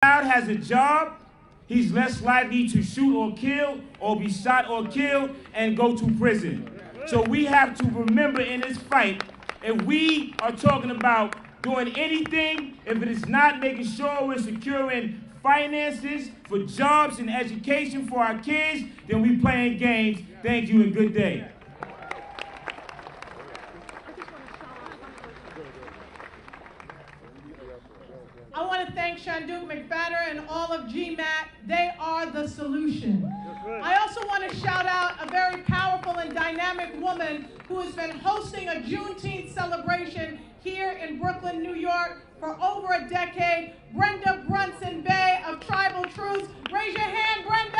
child has a job, he's less likely to shoot or kill, or be shot or killed, and go to prison. So we have to remember in this fight, if we are talking about doing anything, if it is not making sure we're securing finances for jobs and education for our kids, then we playing games. Thank you and good day. I want to thank Shanduke McFadder and all of GMAT. They are the solution. I also want to shout out a very powerful and dynamic woman who has been hosting a Juneteenth celebration here in Brooklyn, New York for over a decade, Brenda Brunson Bay of Tribal Truths. Raise your hand, Brenda.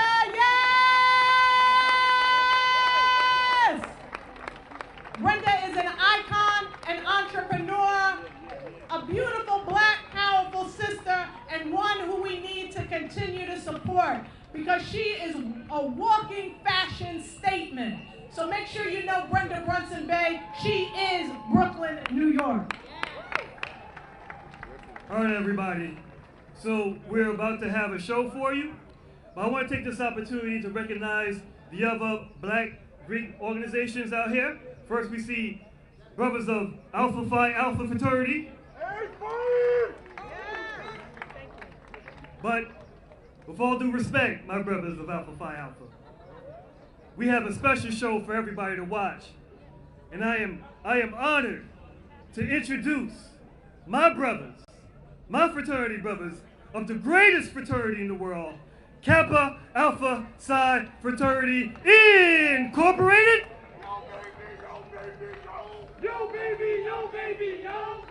Yes! Brenda is an icon, an entrepreneur, a beautiful black powerful sister, and one who we need to continue to support because she is a walking fashion statement. So make sure you know Brenda Brunson Bay. She is Brooklyn, New York. All right, everybody. So we're about to have a show for you, but I want to take this opportunity to recognize the other Black Greek organizations out here. First, we see brothers of Alpha Phi Alpha fraternity. But with all due respect, my brothers of Alpha Phi Alpha, we have a special show for everybody to watch. And I am honored to introduce my brothers, my fraternity brothers of the greatest fraternity in the world, Kappa Alpha Psi Fraternity Incorporated. Yo baby, yo baby, yo!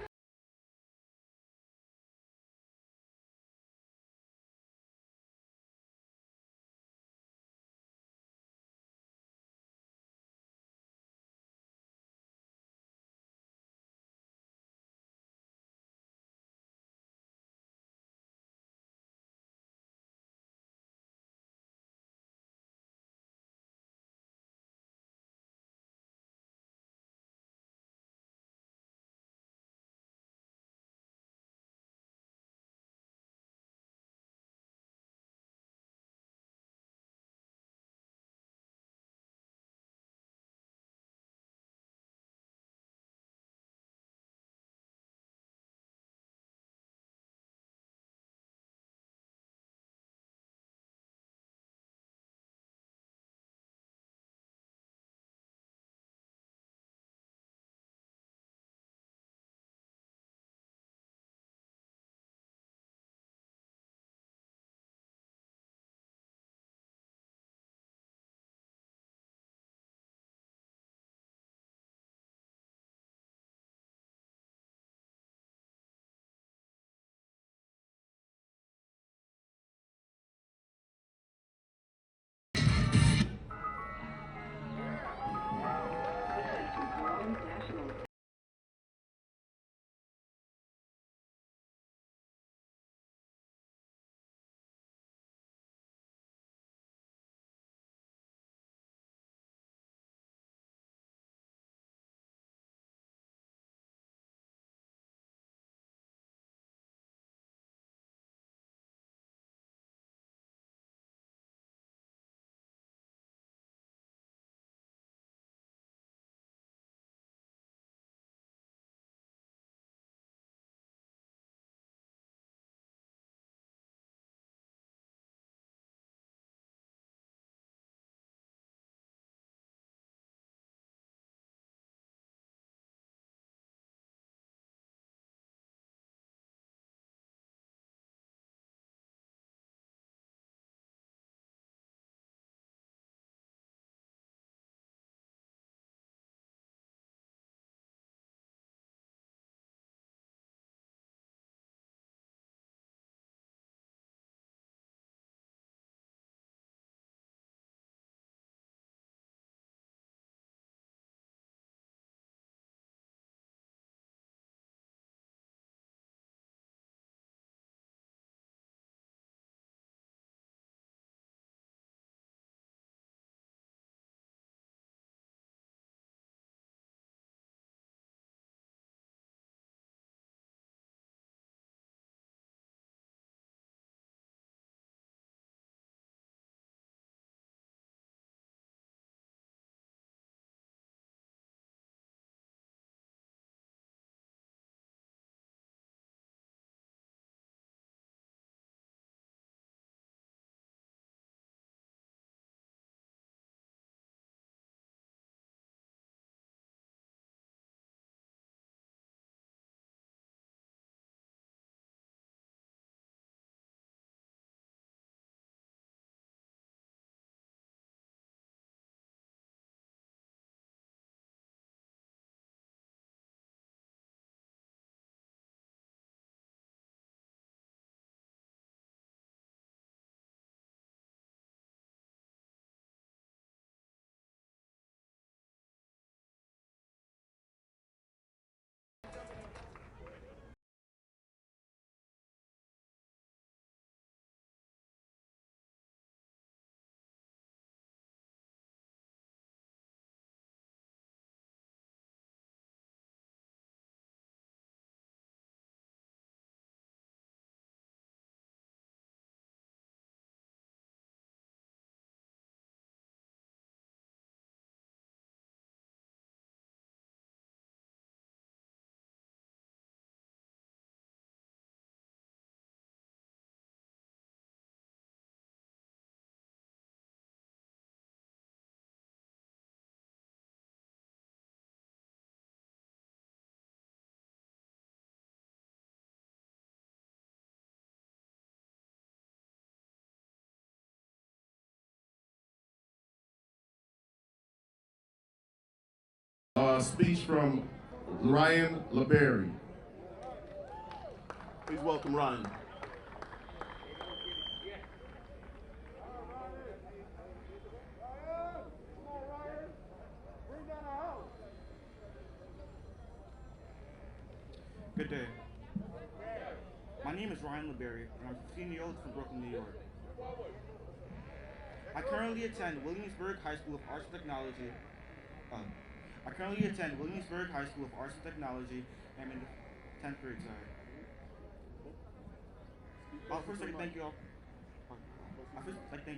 Speech from Ryan LeBerry. Please welcome Ryan. Good day. My name is Ryan LeBerry, and I'm 15 years old from Brooklyn, New York. I currently attend Williamsburg High School of Arts and Technology. I'm in the 10th grade, sorry. First, I'd like to thank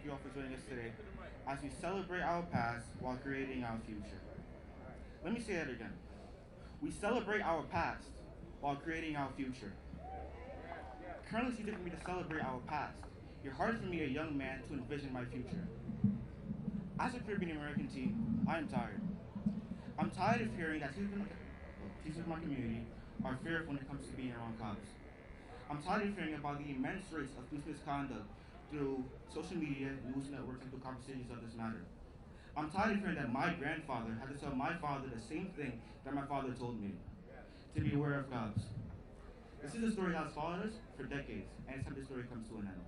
you all for joining us today as we celebrate our past while creating our future. Let me say that again. We celebrate our past while creating our future. Currently, it's easy for me to celebrate our past. It's harder for me, a young man, to envision my future. As a Caribbean American teen, I am tired. I'm tired of hearing that teachers in my community are fearful when it comes to being around cops. I'm tired of hearing about the immense rates of police misconduct through social media, news networks, and through conversations of this matter. I'm tired of hearing that my grandfather had to tell my father the same thing that my father told me, to be aware of cops. This is a story that has followed us for decades, and it's time this story comes to an end.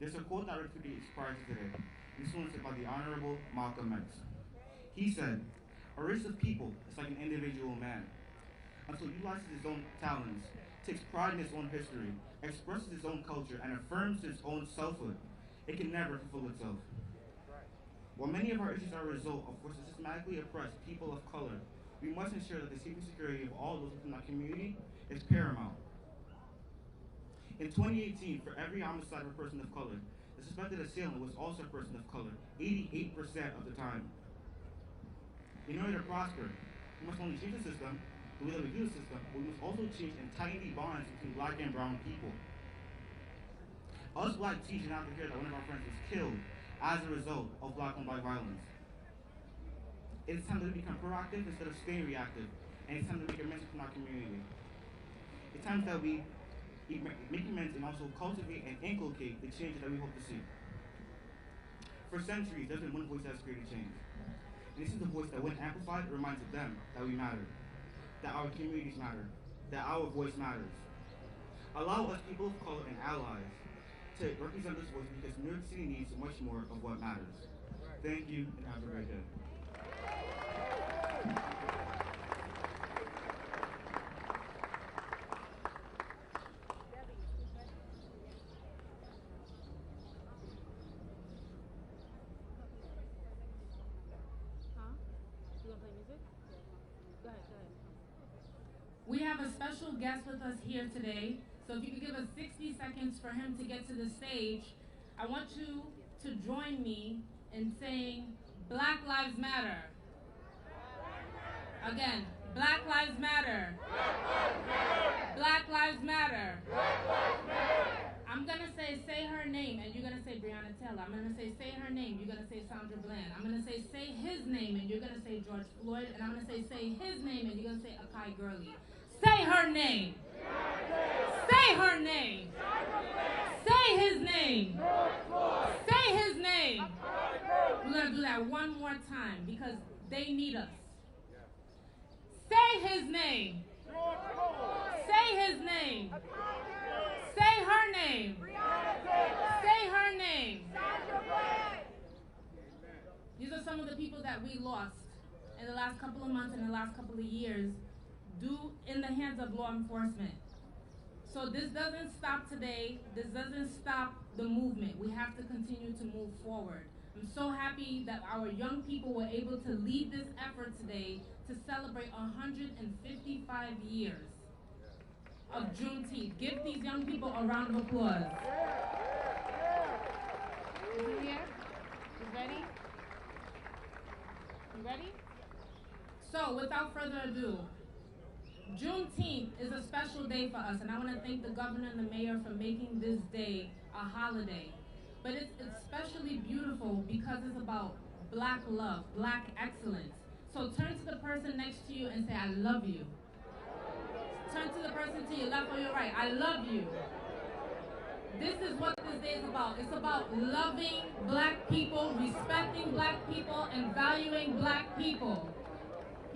There's a quote that I read to be inspired today, influenced by the Honorable Malcolm X. He said, "A race of people is like an individual man. Until it utilizes its own talents, takes pride in its own history, expresses its own culture, and affirms its own selfhood, it can never fulfill itself." While many of our issues are a result of forces systematically oppressed people of color, we must ensure that the safety and security of all those within our community is paramount. In 2018, for every homicide of a person of color, the suspected assailant was also a person of color, 88% of the time. In order to prosper, we must only change the system, the way that we do the system, but we must also change and tighten the bonds between black and brown people. Us black teens should not have to hear that one of our friends was killed as a result of black on black violence. It is time that we become proactive instead of staying reactive, and it's time that we make amends in our community. It's time that we make amends and also cultivate and inculcate the changes that we hope to see. For centuries, there's been one voice that has created change. And this is the voice that, when amplified, reminds them that we matter, that our communities matter, that our voice matters. Allow us, people of color and allies, to represent this voice, because New York City needs much more of what matters. Thank you, and have a great day. We have a special guest with us here today, so if you could give us 60 seconds for him to get to the stage, I want you to join me in saying, Black Lives Matter. Again, Black Lives Matter. Black Lives Matter. I'm gonna say her name, and you're gonna say Breonna Taylor. I'm gonna say her name, you're gonna say Sandra Bland. I'm gonna say his name, and you're gonna say George Floyd. And I'm gonna say his name, and you're gonna say Akai Gurley. Say her name. Say her name. Say his name. Say his name. We're gonna do that one more time because they need us. Say his name. Say his name. Say her name. Say her name. These are some of the people that we lost in the last couple of months and the last couple of years due in the hands of law enforcement. So this doesn't stop today. This doesn't stop the movement. We have to continue to move forward. I'm so happy that our young people were able to lead this effort today to celebrate 155 years of Juneteenth. Give these young people a round of applause. Is he here? You ready? You ready? So, without further ado, Juneteenth is a special day for us, and I want to thank the governor and the mayor for making this day a holiday. But it's especially beautiful because it's about black love, black excellence. So turn to the person next to you and say, I love you. Turn to the person to your left or your right, I love you. This is what this day is about. It's about loving black people, respecting black people, and valuing black people.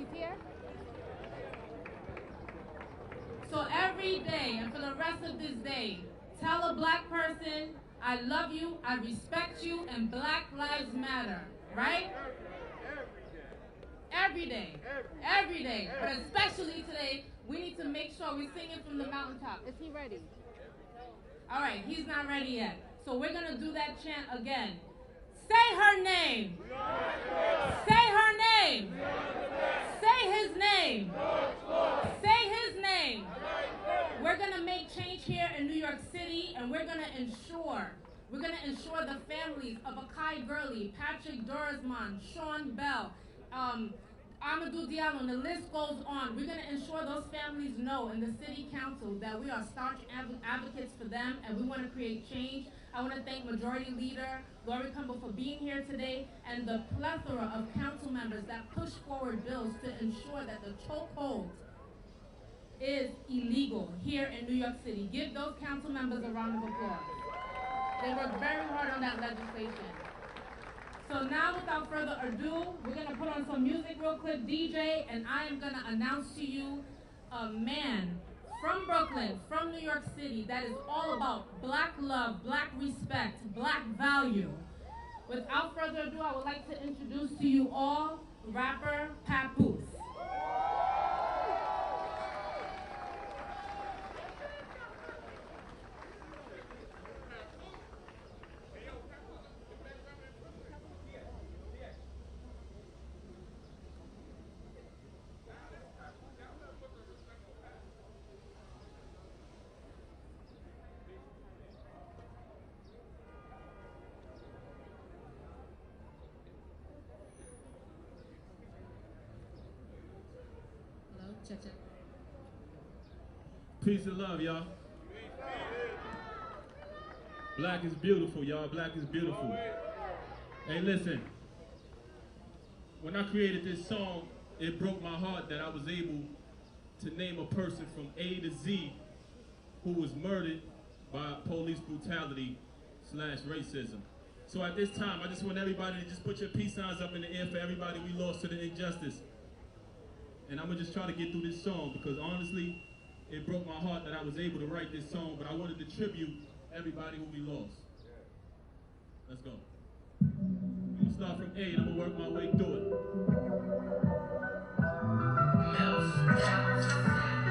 He's here? So every day and for the rest of this day, tell a black person, I love you, I respect you, and Black Lives Matter, right? Every day. Every day. But especially today, we need to make sure we're singing from the mountaintop. Is he ready? All right, he's not ready yet. So we're going to do that chant again. Say her name. Say her name. Say his name. Say his name. We're going to make change here in New York City, and we're going to ensure the families of Akai Gurley, Patrick Dorismond, Sean Bell, Amadou Diallo, and the list goes on. We're going to ensure those families know in the city council that we are staunch advocates for them, and we want to create change. I want to thank Majority Leader Lori Cumbo for being here today, and the plethora of council members that push forward bills to ensure that the chokehold is illegal here in New York City. Give those council members a round of applause. They worked very hard on that legislation. So now, without further ado, we're going to put on some music real quick, DJ, and I am going to announce to you a man from Brooklyn, from New York City, that is all about black love, black respect, black value. Without further ado, I would like to introduce to you all rapper Papoose. Peace and love, y'all. Black is beautiful, y'all. Black is beautiful. Hey, listen. When I created this song, it broke my heart that I was able to name a person from A to Z who was murdered by police brutality / racism. So at this time, I just want everybody to just put your peace signs up in the air for everybody we lost to the injustice. And I'm gonna just try to get through this song because honestly, it broke my heart that I was able to write this song, but I wanted to tribute everybody who we lost. Let's go. I'm gonna start from A and I'm gonna work my way through it.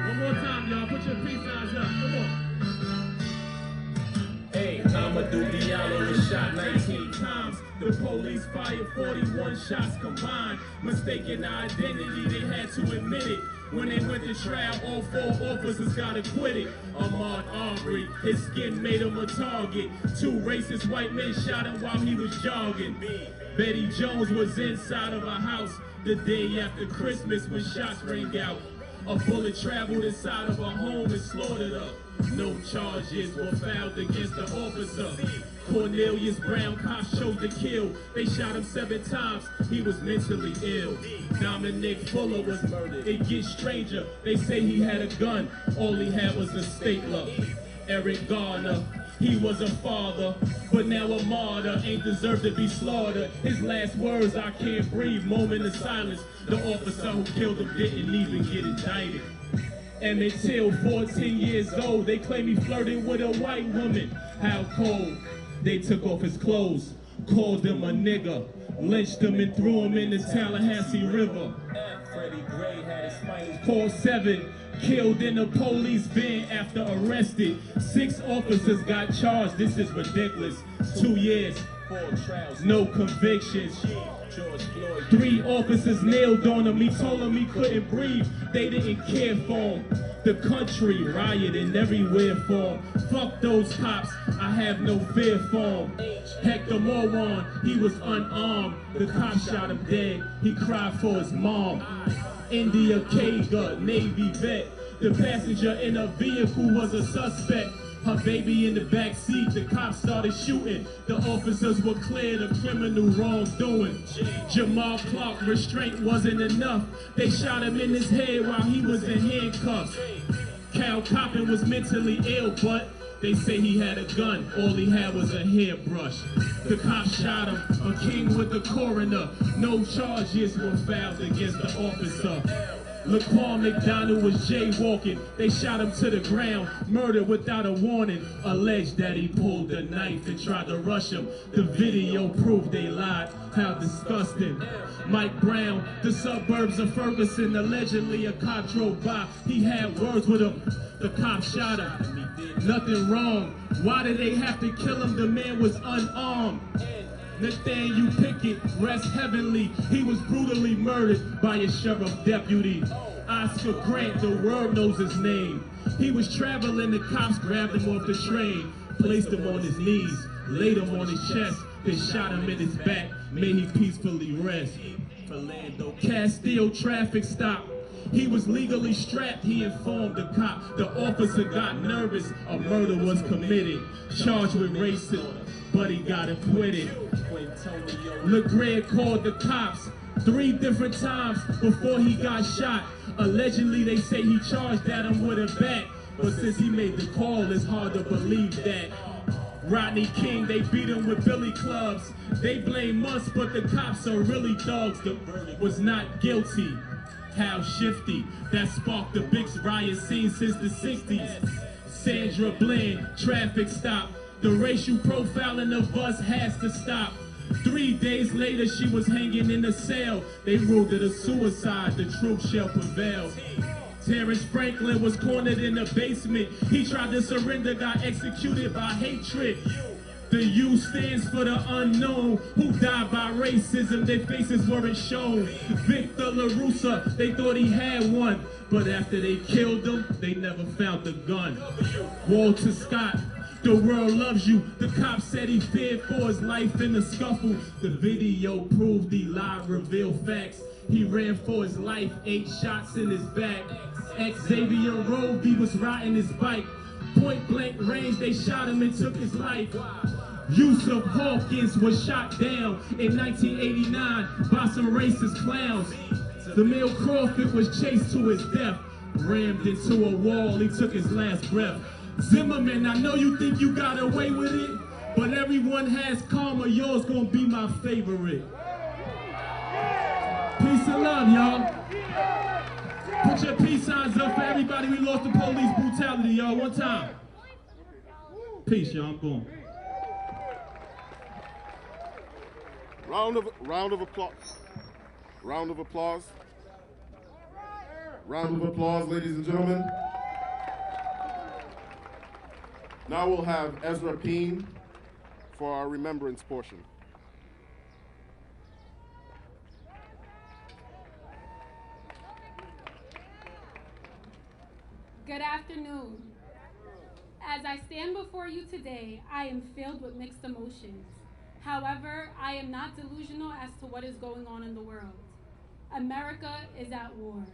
One more time, y'all. Put your peace signs up. Come on. Hey, Amadou Diallo was shot 19 times. The police fired 41 shots combined. Mistaken identity, they had to admit it. When they went to trial, all 4 officers got acquitted. Ahmaud Arbery, his skin made him a target. 2 racist white men shot him while he was jogging. Betty Jones was inside of a house the day after Christmas when shots rang out. A bullet traveled inside of a home and slaughtered her. No charges were filed against the officer. Cornelius Brown, cops chose to kill. They shot him 7 times. He was mentally ill. Dominic Fuller was murdered. It gets stranger. They say he had a gun. All he had was a stapler. Eric Garner, he was a father, but now a martyr, ain't deserved to be slaughtered. His last words, I can't breathe, moment of silence. The officer who killed him didn't even get indicted. Emmett Till, 14 years old, they claim he flirted with a white woman. How cold? They took off his clothes, called him a nigger, lynched him and threw him in the Tallahassee River. Freddie Gray had his spinal cord 7, killed in a police van after arrested. 6 officers got charged, this is ridiculous. 2 years, 4 trials, no convictions. 3 officers nailed on him, he told them he couldn't breathe, they didn't care for him. The country rioting everywhere for him. Fuck those cops, I have no fear for him. Hector Morwan, he was unarmed. The cop shot him dead, he cried for his mom. India Kaga, Navy vet. The passenger in a vehicle was a suspect. Her baby in the back seat, the cops started shooting. The officers were cleared of criminal wrongdoing. Jamal Clark, restraint wasn't enough. They shot him in his head while he was in handcuffs. Cal Coppin was mentally ill, but They say he had a gun, all he had was a hairbrush. The cops shot him, a king with the coroner. No charges were filed against the officer. Laquan McDonald was jaywalking. They shot him to the ground, murdered without a warning. Alleged that he pulled a knife and tried to rush him. The video proved they lied. How disgusting. Mike Brown, the suburbs of Ferguson. Allegedly a cop drove by. He had words with him. The cop shot him. Nothing wrong. Why did they have to kill him? The man was unarmed. Nathaniel Pickett, rest heavenly. He was brutally murdered by a sheriff deputy. Oscar Grant, the world knows his name. He was traveling, the cops grabbed him off the train, placed him on his knees, laid him on his chest, then shot him in his back. May he peacefully rest. Philando Castile traffic stop. He was legally strapped, he informed the cop. The officer got nervous, a murder was committed. Charged with racism, but he got acquitted. LeGrand called the cops 3 different times before he got shot. Allegedly, they say he charged at him with a bat. But since he made the call, it's hard to believe that. Rodney King, they beat him with billy clubs. They blame us, but the cops are really dogs. The verdict was not guilty. How shifty, that sparked the big riot scene since the 60s. Sandra Bland, traffic stop. The racial profiling of us has to stop. 3 days later, she was hanging in a cell. They ruled it a suicide, the truth shall prevail. Terrence Franklin was cornered in the basement. He tried to surrender, got executed by hatred. The U stands for the unknown, who died by racism, their faces weren't shown. Victor LaRussa, they thought he had one, but after they killed him, they never found the gun. Walter Scott, the world loves you. The cop said he feared for his life in the scuffle. The video proved he lied, revealed facts. He ran for his life, 8 shots in his back. Xavier Roby was riding his bike. Point blank range, they shot him and took his life. Yusuf Hawkins was shot down in 1989 by some racist clowns. Demille Crawford was chased to his death, rammed into a wall, he took his last breath. Zimmerman, I know you think you got away with it, but everyone has karma, yours gonna be my favorite. Peace and love, y'all. Put your peace signs up for everybody we lost to police brutality, y'all, one time. Peace, y'all, I'm going. Round of applause. Round of applause. Round of applause, ladies and gentlemen. Now we'll have Ezra Peen for our remembrance portion. Good afternoon. As I stand before you today, I am filled with mixed emotions. However, I am not delusional as to what is going on in the world. America is at war.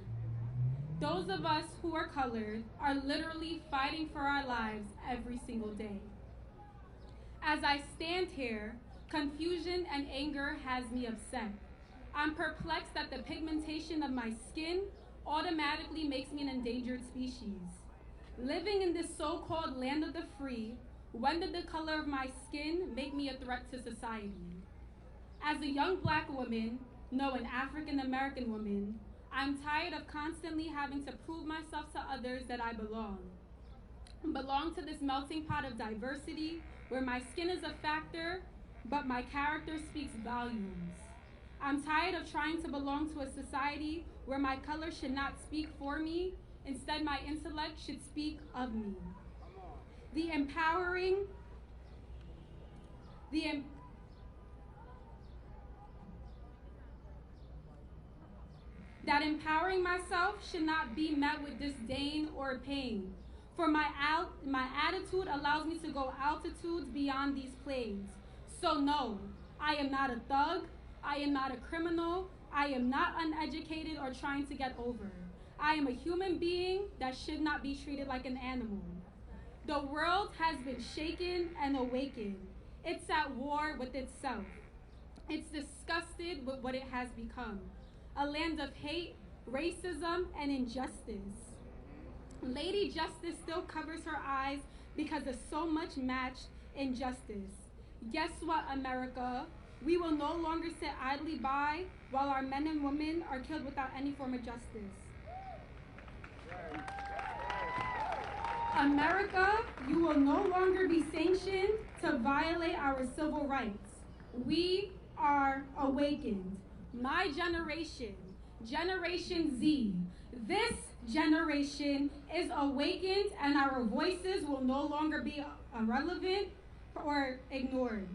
Those of us who are colored are literally fighting for our lives every single day. As I stand here, confusion and anger has me upset. I'm perplexed that the pigmentation of my skin automatically makes me an endangered species. Living in this so-called land of the free, when did the color of my skin make me a threat to society? As a young Black woman, no, an African American woman, I'm tired of constantly having to prove myself to others that I belong to this melting pot of diversity where my skin is a factor, but my character speaks volumes. I'm tired of trying to belong to a society where my color should not speak for me, instead my intellect should speak of me. That empowering myself should not be met with disdain or pain. For my attitude allows me to go altitudes beyond these planes. So no, I am not a thug, I am not a criminal, I am not uneducated or trying to get over. I am a human being that should not be treated like an animal. The world has been shaken and awakened. It's at war with itself. It's disgusted with what it has become. A land of hate, racism, and injustice. Lady Justice still covers her eyes because there's so much matched injustice. Guess what, America? We will no longer sit idly by while our men and women are killed without any form of justice. America, you will no longer be sanctioned to violate our civil rights. We are awakened. My generation, Generation Z, this generation is awakened, and our voices will no longer be irrelevant or ignored.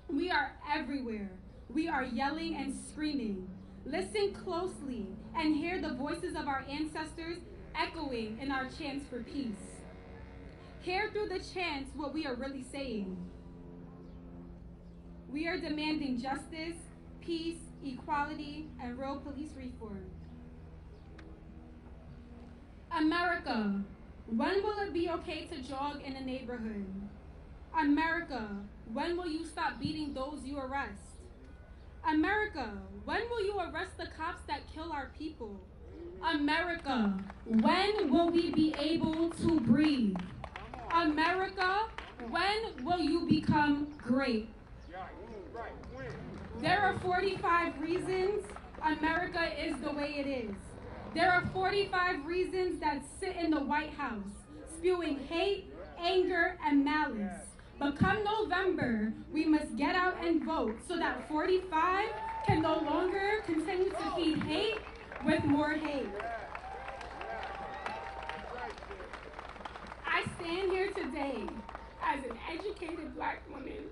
We are everywhere. We are yelling and screaming. Listen closely and hear the voices of our ancestors echoing in our chants for peace. Hear through the chants what we are really saying. We are demanding justice, peace, equality, and real police reform. America, when will it be okay to jog in a neighborhood? America, when will you stop beating those you arrest? America, when will you arrest the cops that kill our people? America, when will we be able to breathe? America, when will you become great? There are 45 reasons America is the way it is. There are 45 reasons that sit in the White House, spewing hate, anger, and malice. But come November, we must get out and vote so that 45 can no longer continue to feed hate with more hate. I stand here today as an educated Black woman.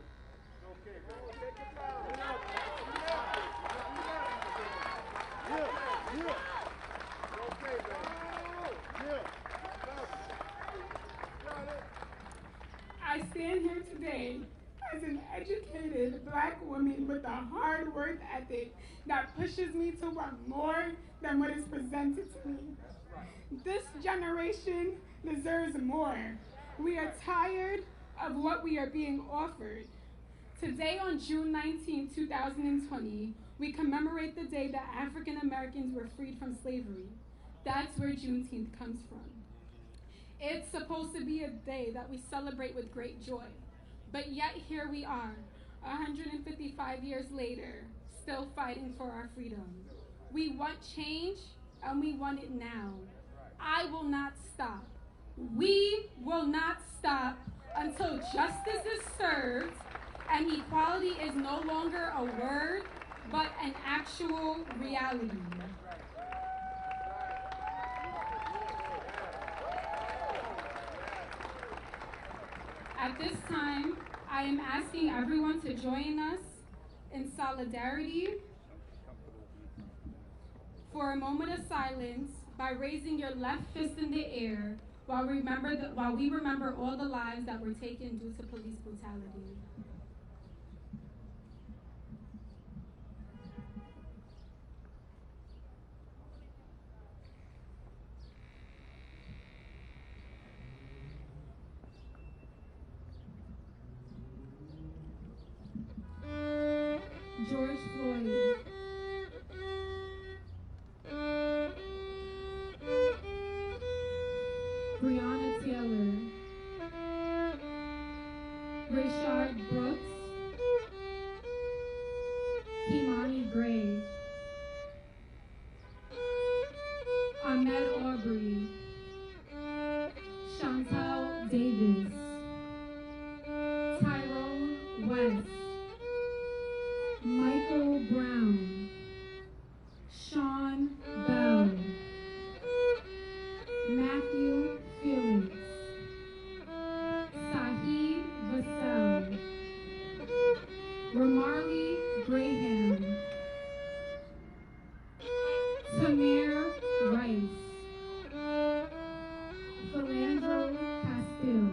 I stand here today as an educated Black woman with a hard work ethic that pushes me to want more than what is presented to me. This generation deserves more. We are tired of what we are being offered. Today on June 19, 2020, we commemorate the day that African Americans were freed from slavery. That's where Juneteenth comes from. It's supposed to be a day that we celebrate with great joy. But yet here we are, 155 years later, still fighting for our freedom. We want change, and we want it now. I will not stop. We will not stop until justice is served and equality is no longer a word, but an actual reality. At this time, I am asking everyone to join us in solidarity for a moment of silence by raising your left fist in the air while we remember all the lives that were taken due to police brutality. George Floyd. Breonna Taylor. Rayshard Brooks. Kimani Gray. Ahmaud Arbery. Chantel Davis. Tyrone West. Michael Brown, Sean Bell, Matthew Felix, Saheed Vassell, Ramarley Graham, Tamir Rice, Philandro Castile,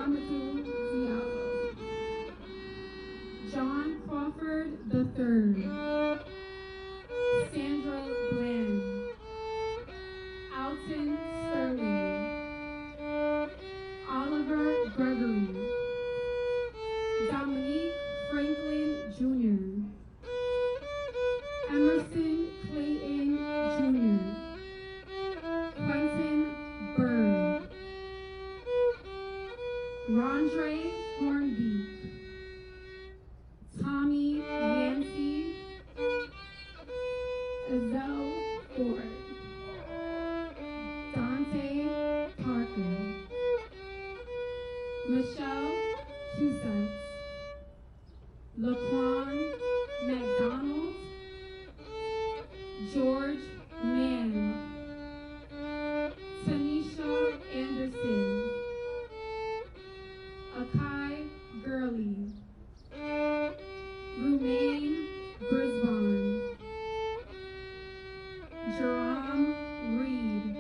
Amadou Diallo, John Crawford III, Sandra Bland, Alton Sterling, Oliver Gregory, Dominique Franklin Jr., Emerson Clayton Jr., Quentin Byrd, Andre Hornby, Tommy Yancey, Azelle Ford, Dante Parker, Michelle Cusack, Laquan McDonald, George Mann, Tanisha Anderson, Akai Gurley, Rumaine Brisbane, Jerome Reed,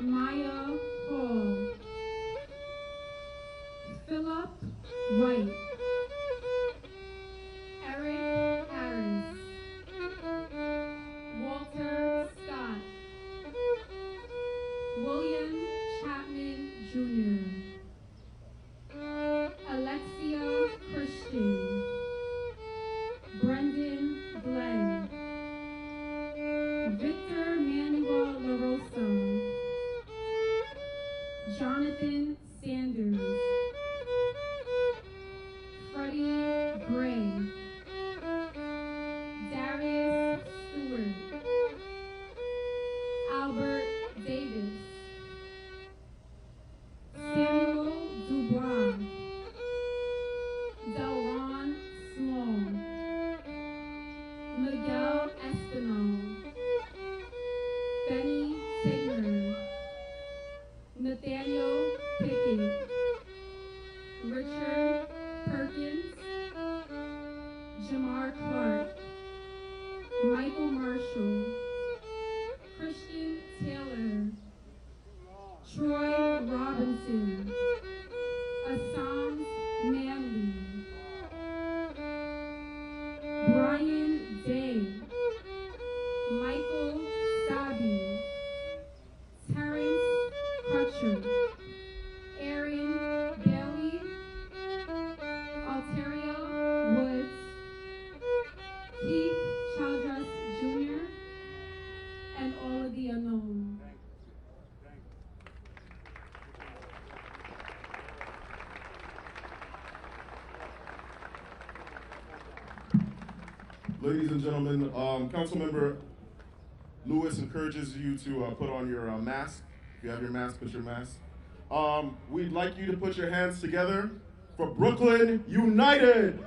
Maya Hall, Philip White, Eric Harris, Walter Scott, William Chapman Jr., Alexia Christian, Brendan Glenn, Victor Manuel LaRosa, Jonathan Sanders, Freddie Gray, Darius Stewart, Albert Davis, Samuel Dubois, Delron Small, Miguel Espinal, Benny Tigner, Nathaniel Pickett, Richard Perkins, Jamar Clark, Michael Marshall, Christian Taylor, Troy Robinson, Assam Manley, Brian Day, Michael Sabi, Terrence Crutcher, Aaron Bailey, Alteria Woods, Keith Childress Jr., and all of the unknown. Ladies and gentlemen, Councilmember Lewis encourages you to put on your mask. If you have your mask, put your mask. We'd like you to put your hands together for Brooklyn United.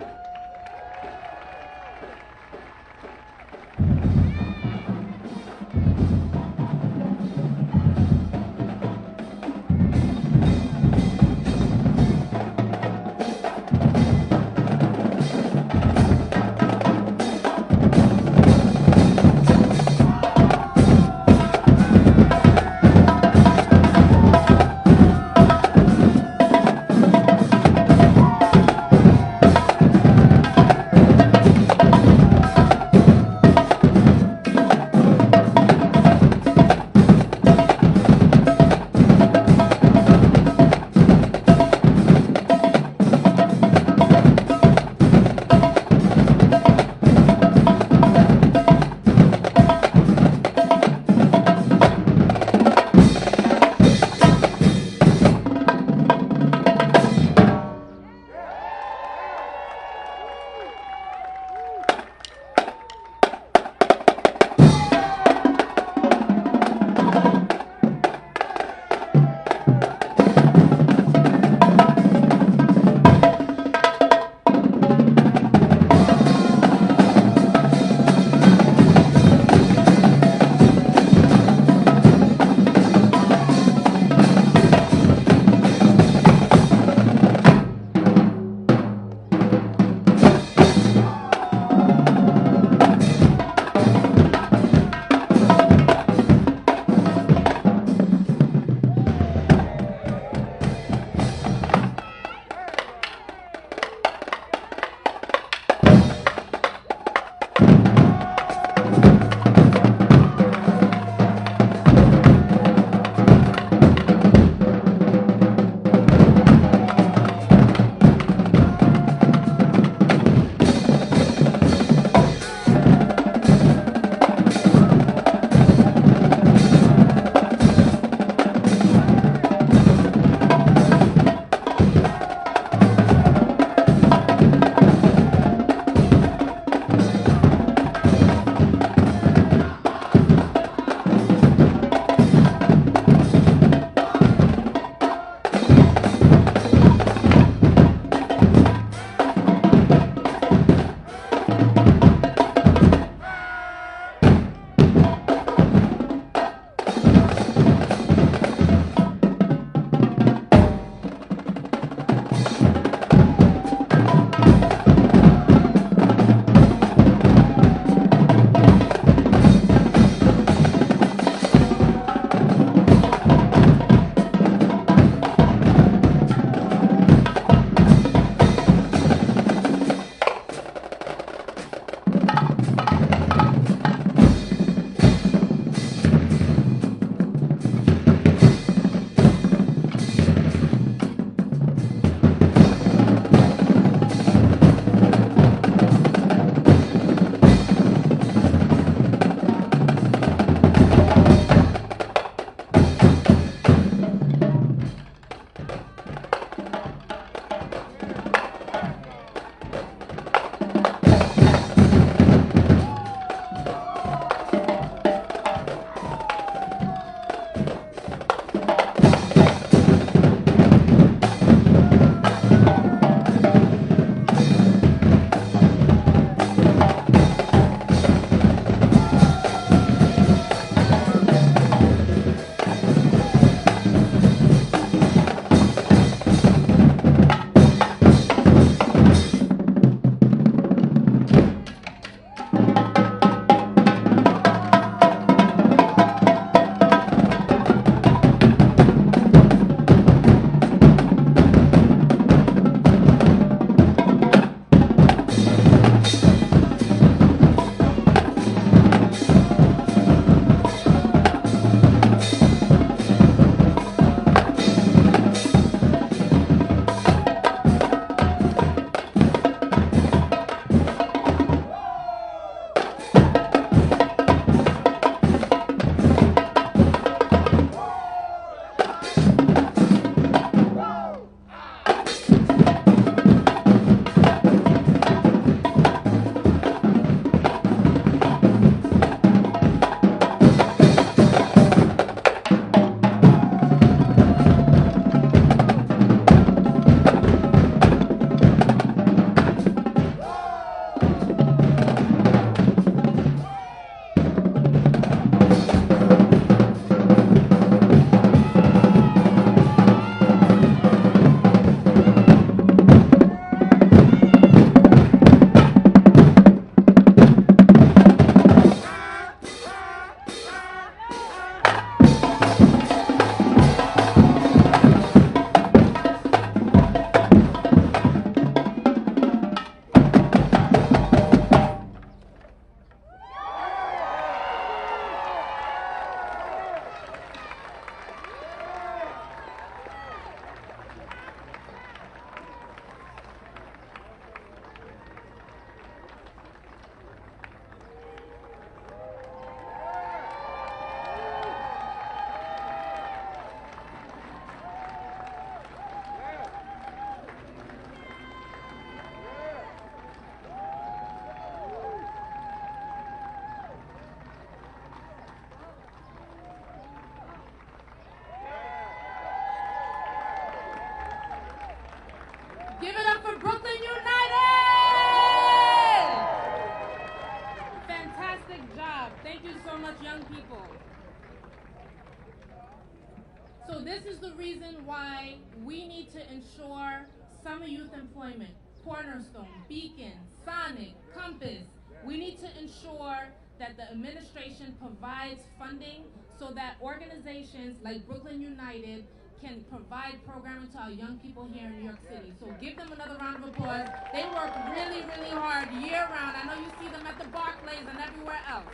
why we need to ensure summer youth employment, Cornerstone, Beacon, Sonic, Compass. We need to ensure that the administration provides funding so that organizations like Brooklyn United can provide programming to our young people here in New York City. So give them another round of applause. They work really, really hard year round. I know you see them at the Barclays and everywhere else.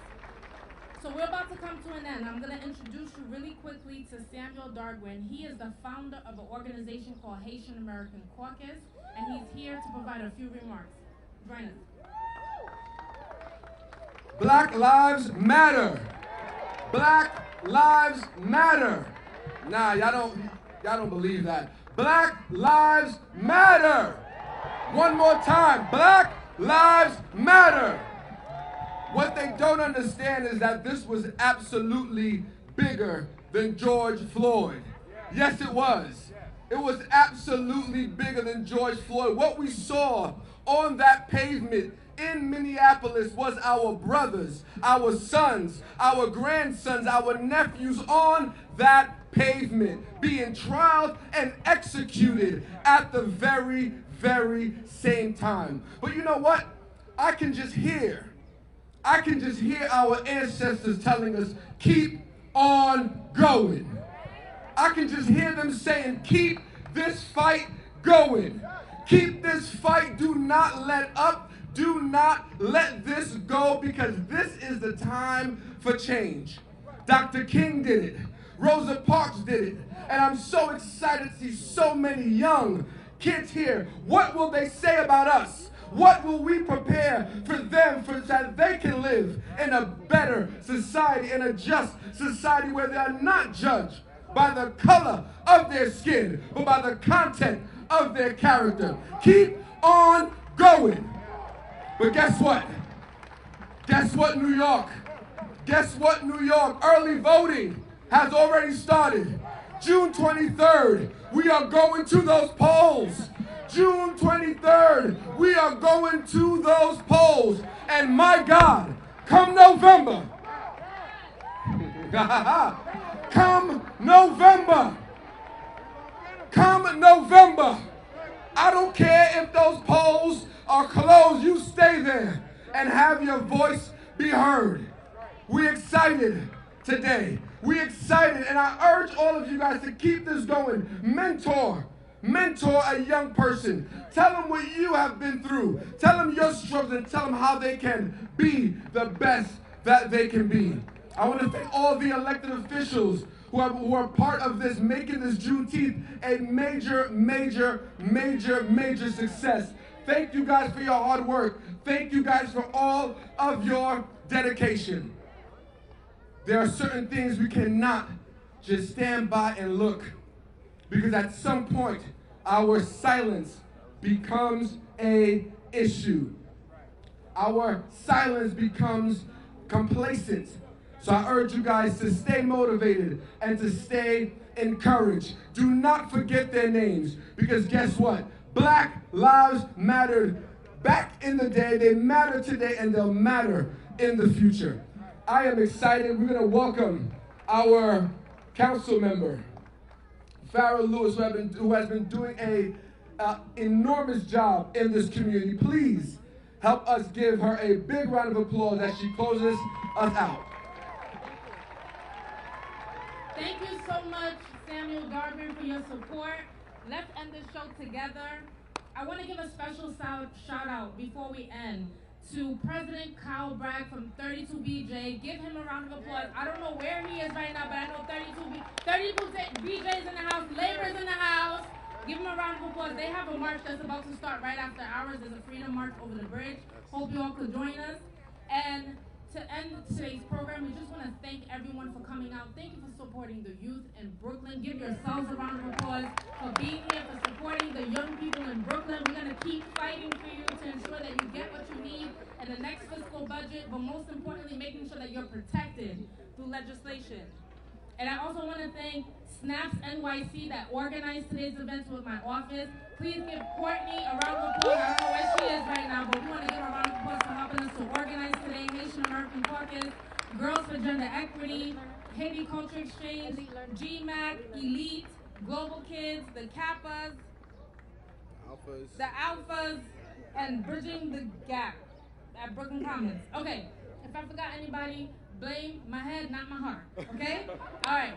So we're about to come to an end. I'm going to introduce you really quickly to Samuel Darwin. He is the founder of an organization called Haitian American Caucus, and he's here to provide a few remarks. Join us. Black Lives Matter. Black Lives Matter. Nah, y'all don't believe that. Black Lives Matter. One more time. Black Lives Matter. What they don't understand is that this was absolutely bigger than George Floyd. Yes, it was. It was absolutely bigger than George Floyd. What we saw on that pavement in Minneapolis was our brothers, our sons, our grandsons, our nephews on that pavement being tried and executed at the very, very same time. But you know what? I can just hear our ancestors telling us, keep on going. I can just hear them saying, keep this fight going. Keep this fight. Do not let up. Do not let this go, because this is the time for change. Dr. King did it. Rosa Parks did it. And I'm so excited to see so many young kids here. What will they say about us? What will we prepare for them so that they can live in a better society, in a just society where they are not judged by the color of their skin, but by the content of their character? Keep on going. But guess what? Guess what, New York? Guess what, New York? Early voting has already started. June 23rd, we are going to those polls. June 23rd, we are going to those polls. And my God, come November, come November, I don't care if those polls are closed, you stay there and have your voice be heard. We're excited today. We're excited, and I urge all of you guys to keep this going. Mentor a young person. Tell them what you have been through. Tell them your struggles and tell them how they can be the best that they can be. I want to thank all the elected officials who are part of this, making this Juneteenth a major, major, major, major success. Thank you guys for your hard work. Thank you guys for all of your dedication. There are certain things we cannot just stand by and look, because at some point, our silence becomes an issue. Our silence becomes complacent. So I urge you guys to stay motivated and to stay encouraged. Do not forget their names, because guess what? Black lives mattered back in the day, they matter today, and they'll matter in the future. I am excited. We're going to welcome our council member, Farrah Lewis, who has been doing an enormous job in this community. Please help us give her a big round of applause as she closes us out. Thank you so much, Samuel Darwin, for your support. Let's end this show together. I want to give a special shout out before we end to President Kyle Bragg from 32BJ. Give him a round of applause. I don't know where he is right now, but I know 32BJ's in the house, Labor's in the house. Give him a round of applause. They have a march that's about to start right after ours. There's a freedom march over the bridge. Hope you all could join us. And to end today's program, we just want to thank everyone for coming out. Thank you for supporting the youth in Brooklyn. Give yourselves a round of applause for being here, for supporting the young people in Brooklyn. We're going to keep fighting for you to ensure that you get what you need in the next fiscal budget, but most importantly, making sure that you're protected through legislation. And I also want to thank Snaps NYC that organized today's events with my office. Please give Courtney a round of applause. I don't know where she is right now, but we want to give her a round of applause for helping us to organize today. Haitian American Caucus, Girls for Gender Equity, Haiti Culture Exchange, GMAC, Elite, Global Kids, the Kappas, the Alphas, and Bridging the Gap at Brooklyn Commons. Okay, if I forgot anybody, blame my head, not my heart. Okay? All right.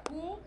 Cool?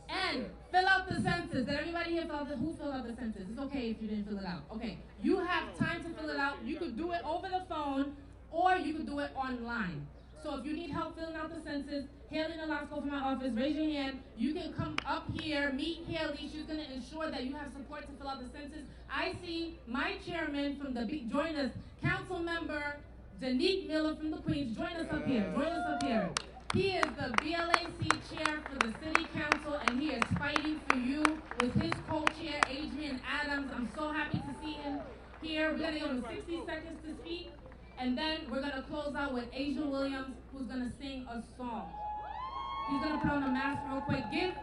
And fill out the census. Did everybody here who filled out the census? It's okay if you didn't fill it out. Okay. You have time to fill it out. You could do it over the phone or you could do it online. So if you need help filling out the census, Haley Nolasco from my office, raise your hand. You can come up here, meet Haley. She's going to ensure that you have support to fill out the census. I see my chairman from the join us, Council Member Danique Miller from the Queens. Join us up here. Join us up here. He is the BLAC chair for the City Council, and he is fighting for you with his co-chair, Adrian Adams. I'm so happy to see him here. We're going to give him 60 seconds to speak, and then we're going to close out with Asia Williams, who's going to sing a song. He's going to put on a mask real quick. Give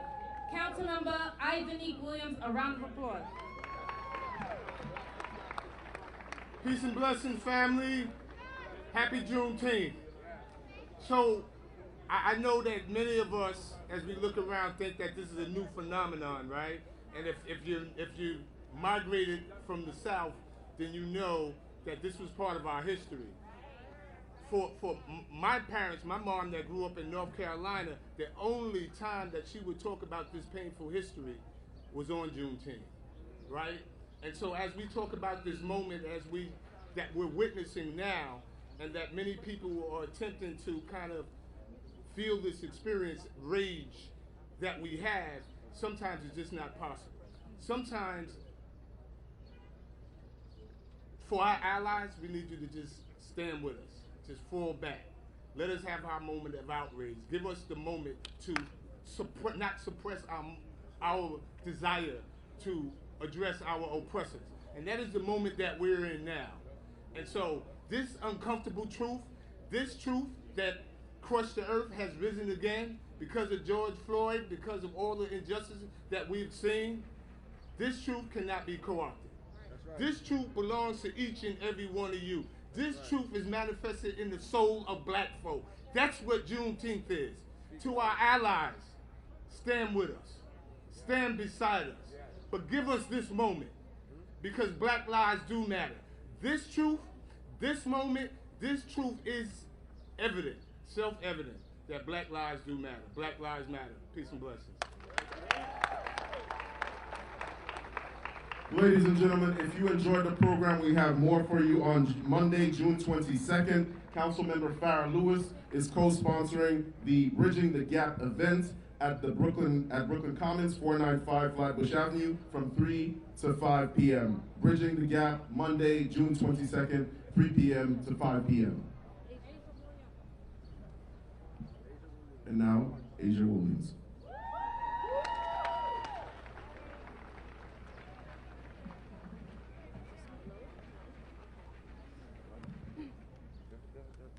Councilmember Danique Williams a round of applause. Peace and blessings, family. Happy Juneteenth. So, I know that many of us, as we look around, think that this is a new phenomenon, right? And if you migrated from the South, then you know that this was part of our history. For my parents, my mom that grew up in North Carolina, the only time that she would talk about this painful history was on Juneteenth, right? And so as we talk about this moment that we're witnessing now, and that many people are attempting to kind of feel this experience rage that we have, sometimes it's just not possible. Sometimes, for our allies, we need you to just stand with us, just fall back. Let us have our moment of outrage. Give us the moment to not suppress our desire to address our oppressors. And that is the moment that we're in now. And so this uncomfortable truth, this truth that crushed the earth has risen again because of George Floyd, because of all the injustices that we've seen. This truth cannot be co-opted. Right. This truth belongs to each and every one of you. This truth is manifested in the soul of black folk. That's what Juneteenth is. To our allies, stand with us. Stand beside us. But give us this moment, because black lives do matter. This truth, this moment, this truth is evident, self-evident, that black lives do matter. Black lives matter. Peace and blessings. Ladies and gentlemen, if you enjoyed the program, we have more for you on Monday, June 22nd. Councilmember Farrah Lewis is co-sponsoring the Bridging the Gap event at Brooklyn Commons, 495 Flatbush Avenue, from 3 to 5 p.m. Bridging the Gap, Monday, June 22nd, 3 p.m. to 5 p.m. And now, Asia Williams.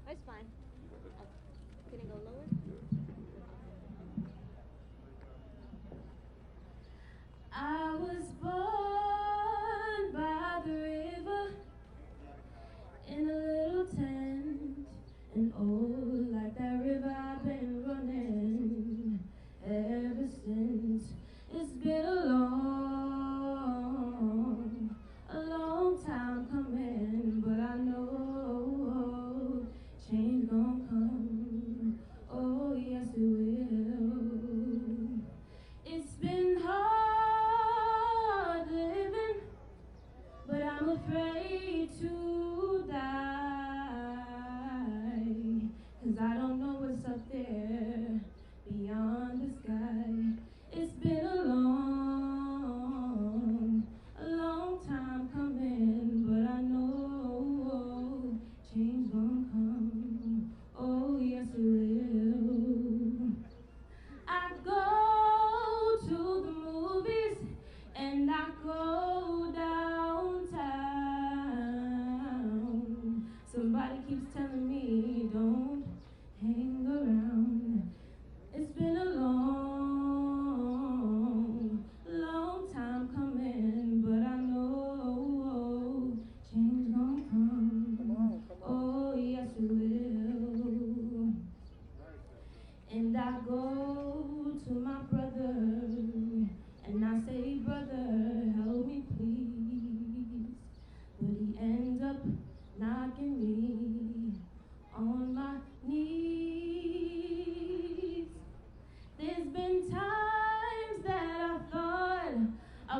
That's fine. Can it go lower? I was born by the river in a little tent, and oh, like that river I've been running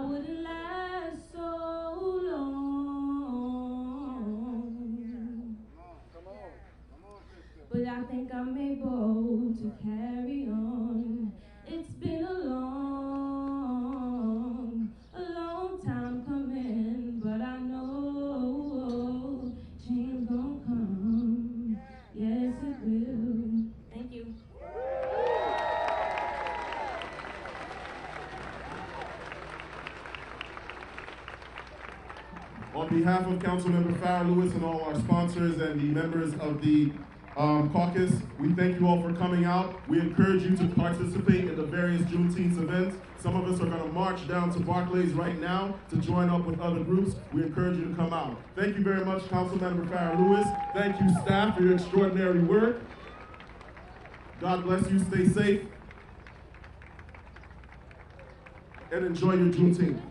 wouldn't last so long. But I think I'm able to carry on. It's been a long time coming, but I know change gon' come. Yes, it will. Thank you. On behalf of Councilmember Farrah Lewis and all our sponsors and the members of the caucus, we thank you all for coming out. We encourage you to participate in the various Juneteenth events. Some of us are going to march down to Barclays right now to join up with other groups. We encourage you to come out. Thank you very much, Councilmember Farrah Lewis. Thank you, staff, for your extraordinary work. God bless you. Stay safe. And enjoy your Juneteenth.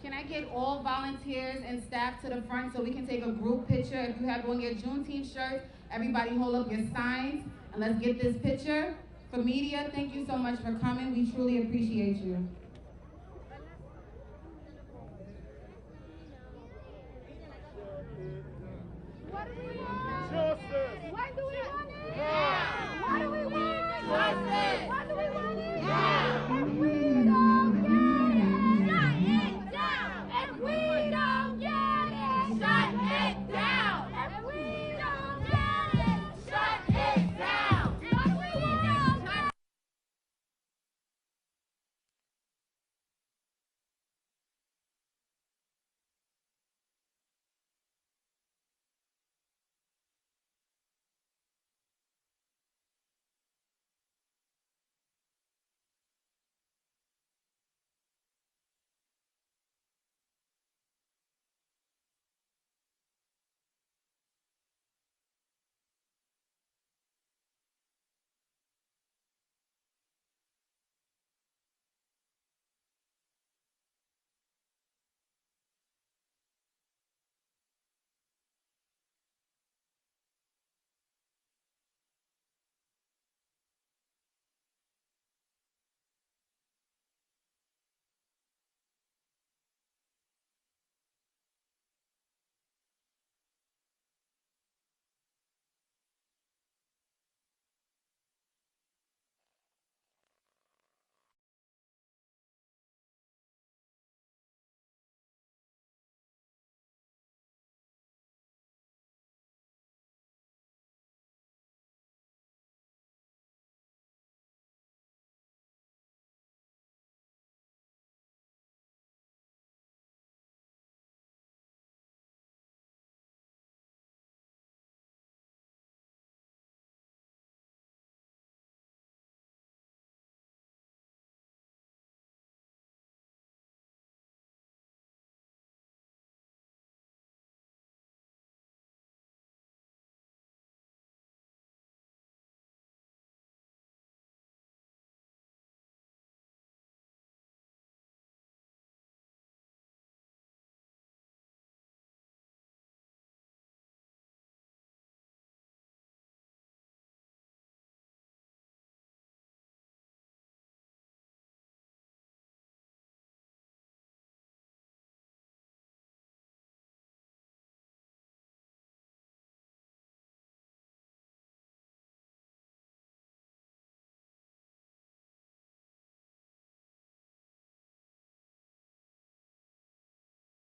Can I get all volunteers and staff to the front so we can take a group picture? If you have on your Juneteenth shirts, everybody hold up your signs and let's get this picture. For media, thank you so much for coming. We truly appreciate you.